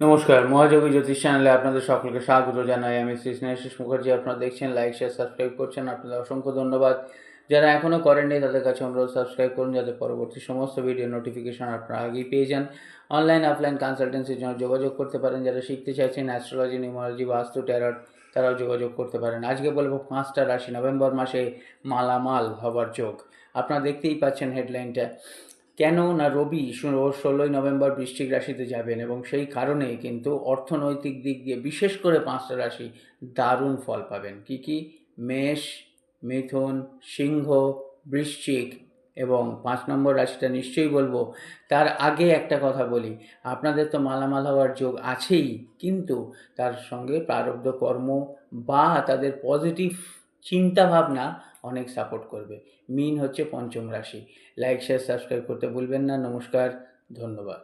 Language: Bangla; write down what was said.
নমস্কার, মহাযোগী জ্যোতিষ চ্যানেলে আপনাদের সকলকে স্বাগত জানাই। আমি শ্রী স্নেহাশিস মুখার্জি। আপনারা দেখছেন, লাইক শেয়ার সাবস্ক্রাইব করছেন, আপনাদের অসংখ্য ধন্যবাদ। যারা এখনও করেননি তাদের কাছে অনুরোধ সাবস্ক্রাইব করুন, যাতে পরবর্তী সমস্ত ভিডিও নোটিফিকেশন আপনারা আগেই পেয়ে যান। অনলাইন অফলাইন কনসালটেন্সির জন্য যোগাযোগ করতে পারেন। যারা শিখতে চাইছেন অ্যাস্ট্রোলজি, নিউমারোলজি, বাস্তু, ট্যারট, তারাও যোগাযোগ করতে পারেন। আজকে বলবো 5টা রাশি নভেম্বর মাসে মালামাল হবার যোগ। আপনারা দেখতেই পাচ্ছেন হেডলাইনটা। কেন না রবি 16ই নভেম্বর বৃশ্চিক রাশিতে যাবেন এবং সেই কারণে কিন্তু অর্থনৈতিক দিক দিয়ে বিশেষ করে 5টা রাশি দারুণ ফল পাবেন। কি মেষ, মিথুন, সিংহ, বৃশ্চিক এবং 5 নম্বর রাশিটা নিশ্চয়ই বলবো। তার আগে একটা কথা বলি, আপনাদের তো মালামাল হওয়ার যোগ আছেই, কিন্তু তার সঙ্গে প্রারব্ধ কর্ম বা তাদের পজিটিভ চিন্তাভাবনা অনেক সাপোর্ট করবে। মিন হচ্ছে 5ম রাশি। লাইক শেয়ার সাবস্ক্রাইব করতে ভুলবেন না। নমস্কার, ধন্যবাদ।